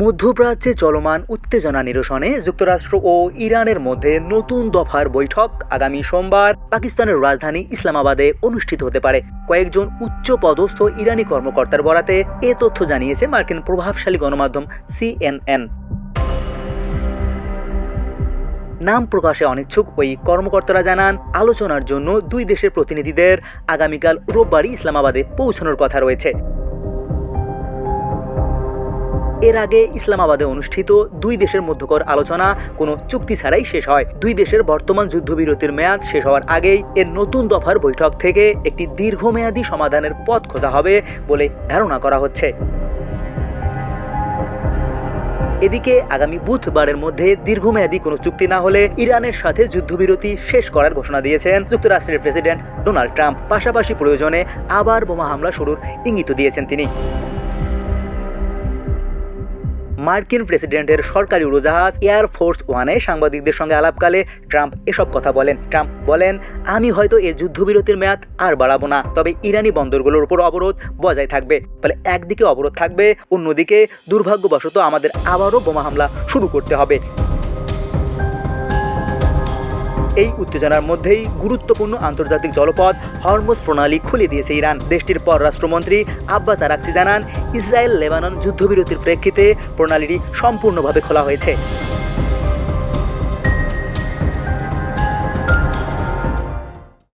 মধ্যপ্রাচ্যে চলমান উত্তেজনা নিরসনে যুক্তরাষ্ট্র ও ইরানের মধ্যে নতুন দফার বৈঠক আগামী সোমবার পাকিস্তানের রাজধানী ইসলামাবাদে অনুষ্ঠিত হতে পারে। কয়েকজন উচ্চপদস্থ ইরানি কর্মকর্তার বরাতে এ তথ্য জানিয়েছে মার্কিন প্রভাবশালী গণমাধ্যম CNN। নাম প্রকাশে অনিচ্ছুক ওই কর্মকর্তারা জানান, আলোচনার জন্য দুই দেশের প্রতিনিধিদের আগামীকাল রোববারই ইসলামাবাদে পৌঁছানোর কথা রয়েছে। এর আগে ইসলামাবাদে অনুষ্ঠিত দুই দেশের মধ্যকার আলোচনা কোনো চুক্তি ছাড়াই শেষ হয়। দুই দেশের বর্তমান যুদ্ধবিরতির মেয়াদ শেষ হওয়ার আগেই এর নতুন দফার বৈঠক থেকে একটি দীর্ঘমেয়াদী সমাধানের পথ খোঁজা হবে বলে ধারণা করা হচ্ছে। এদিকে আগামী বুধবারের মধ্যে দীর্ঘমেয়াদী কোনো চুক্তি না হলে ইরানের সাথে যুদ্ধবিরতি শেষ করার ঘোষণা দিয়েছেন যুক্তরাষ্ট্রের প্রেসিডেন্ট ডোনাল্ড ট্রাম্প। পাশাপাশি প্রয়োজনে আবার বোমা হামলা শুরুর ইঙ্গিত দিয়েছেন তিনি। মার্কিন প্রেসিডেন্টের সরকারি উড়োজাহাজ এয়ার ফোর্স ওয়ানে সাংবাদিকদের সঙ্গে আলাপকালে ট্রাম্প এসব কথা বলেন। ট্রাম্প বলেন, আমি হয়তো এই যুদ্ধবিরতির মেয়াদ আর বাড়াবো না, তবে ইরানি বন্দরগুলোর উপর অবরোধ বজায় থাকবে। ফলে একদিকে অবরোধ থাকবে, অন্যদিকে দুর্ভাগ্যবশত আমাদের আবারও বোমা হামলা শুরু করতে হবে। এই উত্তেজনার মধ্যেই গুরুত্বপূর্ণ আন্তর্জাতিক জলপথ হরমুজ প্রণালী খুলে দিয়েছে ইরান। দেশটির পররাষ্ট্রমন্ত্রী আব্বাস আরাকচি জানান, ইসরায়েল লেবানন যুদ্ধবিরতির প্রেক্ষিতে প্রণালীটি সম্পূর্ণভাবে খোলা হয়েছে।